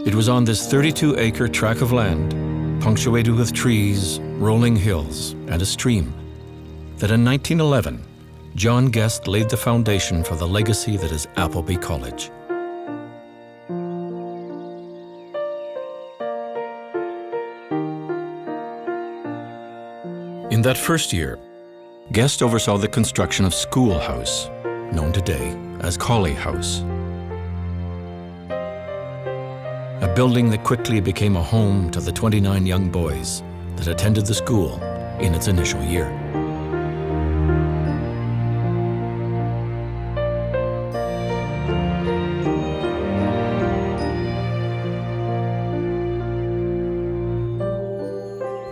It was on this 32-acre tract of land, punctuated with trees, rolling hills, and a stream, that in 1911, John Guest laid the foundation for the legacy that is Appleby College. In that first year, Guest oversaw the construction of School House, known today as Colley House, a building that quickly became a home to the 29 young boys that attended the school in its initial year.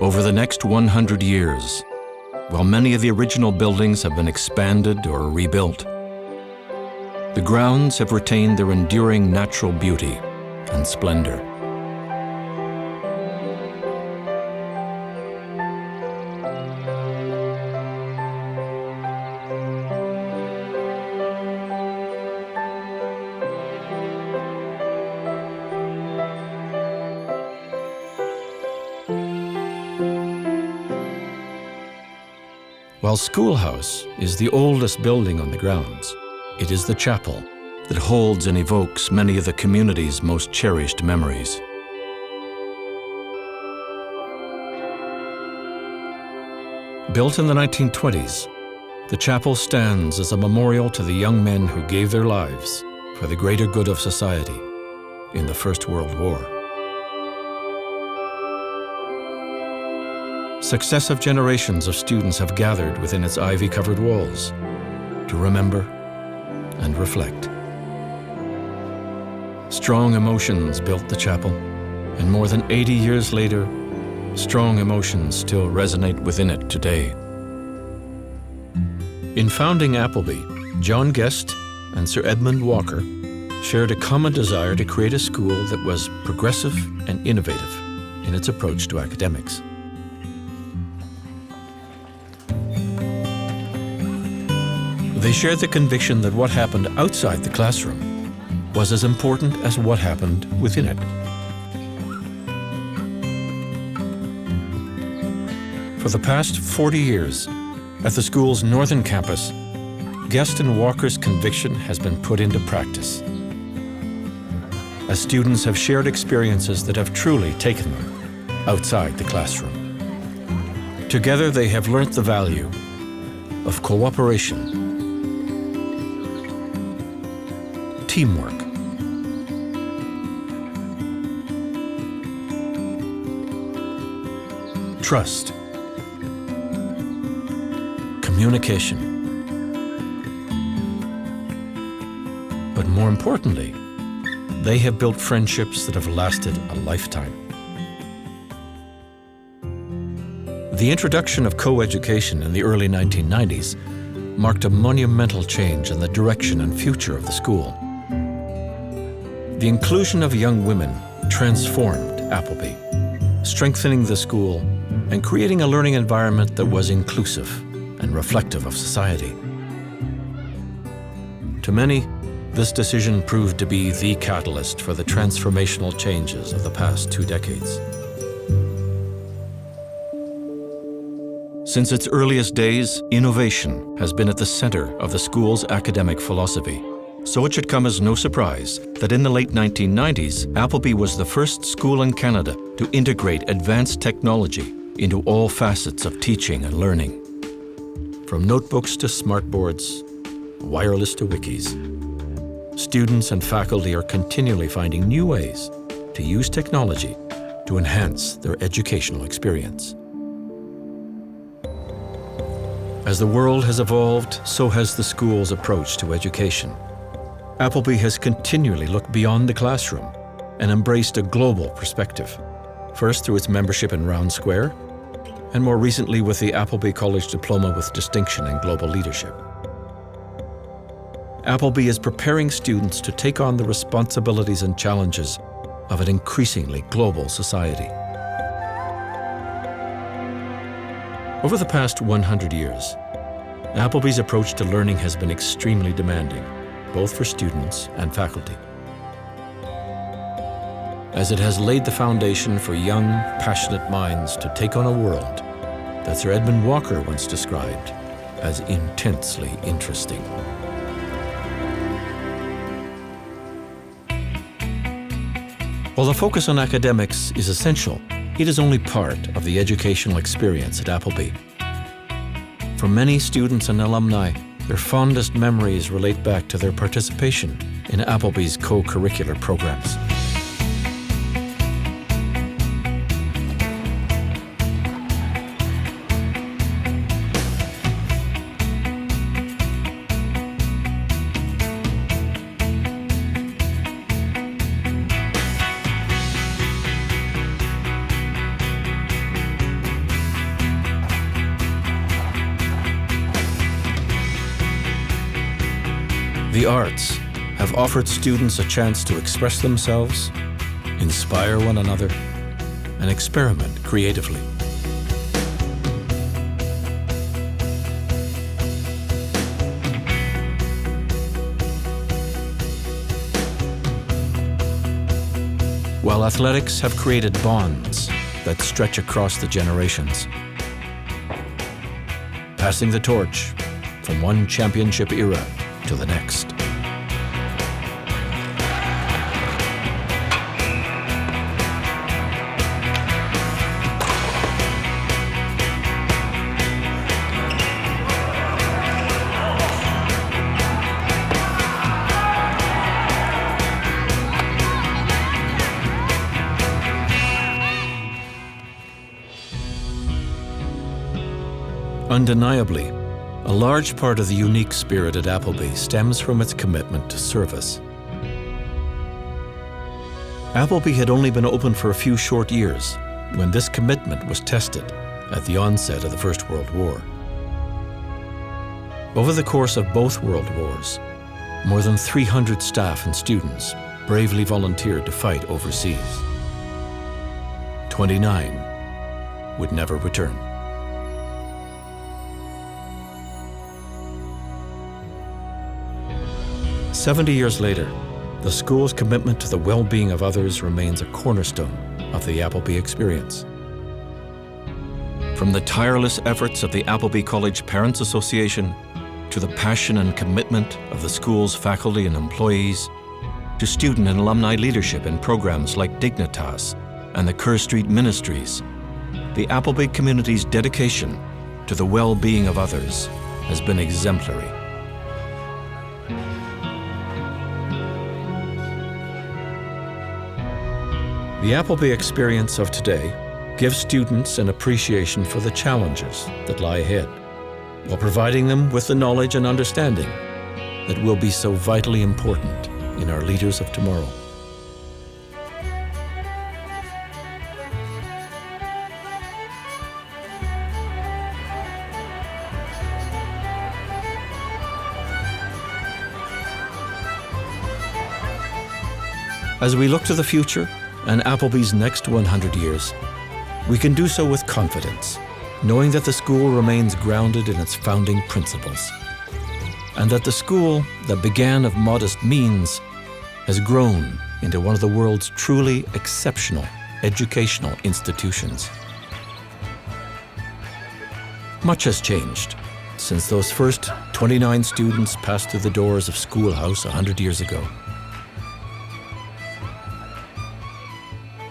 Over the next 100 years, while many of the original buildings have been expanded or rebuilt, the grounds have retained their enduring natural beauty and splendor. While Schoolhouse is the oldest building on the grounds, it is the chapel that holds and evokes many of the community's most cherished memories. Built in the 1920s, the chapel stands as a memorial to the young men who gave their lives for the greater good of society in the First World War. Successive generations of students have gathered within its ivy-covered walls to remember and reflect. Strong emotions built the chapel, and more than 80 years later, strong emotions still resonate within it today. In founding Appleby, John Guest and Sir Edmund Walker shared a common desire to create a school that was progressive and innovative in its approach to academics. They shared the conviction that what happened outside the classroom was as important as what happened within it. For the past 40 years, at the school's northern campus, Guest and Walker's conviction has been put into practice, as students have shared experiences that have truly taken them outside the classroom. Together, they have learnt the value of cooperation, teamwork, trust, communication, but more importantly, they have built friendships that have lasted a lifetime. The introduction of co-education in the early 1990s marked a monumental change in the direction and future of the school. The inclusion of young women transformed Appleby, strengthening the school and creating a learning environment that was inclusive and reflective of society. To many, this decision proved to be the catalyst for the transformational changes of the past 2 decades. Since its earliest days, innovation has been at the center of the school's academic philosophy. So it should come as no surprise that in the late 1990s, Appleby was the first school in Canada to integrate advanced technology into all facets of teaching and learning. From notebooks to smartboards, wireless to wikis, students and faculty are continually finding new ways to use technology to enhance their educational experience. As the world has evolved, so has the school's approach to education. Appleby has continually looked beyond the classroom and embraced a global perspective, first through its membership in Round Square, and more recently with the Appleby College Diploma with Distinction in Global Leadership. Appleby is preparing students to take on the responsibilities and challenges of an increasingly global society. Over the past 100 years, Appleby's approach to learning has been extremely demanding, both for students and faculty. as it has laid the foundation for young, passionate minds to take on a world that Sir Edmund Walker once described as intensely interesting. While the focus on academics is essential, it is only part of the educational experience at Appleby. For many students and alumni, their fondest memories relate back to their participation in Appleby's co-curricular programs. The arts have offered students a chance to express themselves, inspire one another, and experiment creatively. While athletics have created bonds that stretch across the generations, passing the torch from one championship era to the next. Undeniably, a large part of the unique spirit at Appleby stems from its commitment to service. Appleby had only been open for a few short years when this commitment was tested at the onset of the First World War. Over the course of both World Wars, more than 300 staff and students bravely volunteered to fight overseas. 29 would never return. "70 years later, the school's commitment to the well-being of others remains a cornerstone of the Appleby experience. From the tireless efforts of the Appleby College Parents Association, to the passion and commitment of the school's faculty and employees, to student and alumni leadership in programs like Dignitas and the Kerr Street Ministries, the Appleby community's dedication to the well-being of others has been exemplary. The Appleby experience of today gives students an appreciation for the challenges that lie ahead, while providing them with the knowledge and understanding that will be so vitally important in our leaders of tomorrow. As we look to the future and Appleby's next 100 years, we can do so with confidence, knowing that the school remains grounded in its founding principles, and that the school that began of modest means has grown into one of the world's truly exceptional educational institutions. Much has changed since those first 29 students passed through the doors of Schoolhouse 100 years ago.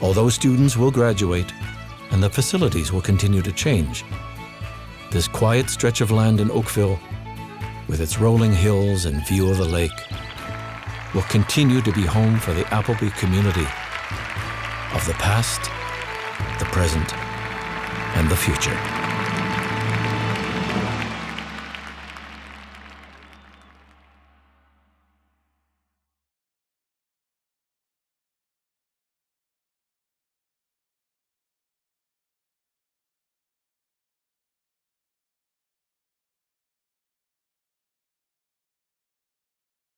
Although students will graduate and the facilities will continue to change, this quiet stretch of land in Oakville, with its rolling hills and view of the lake, will continue to be home for the Appleby community of the past, the present, and the future.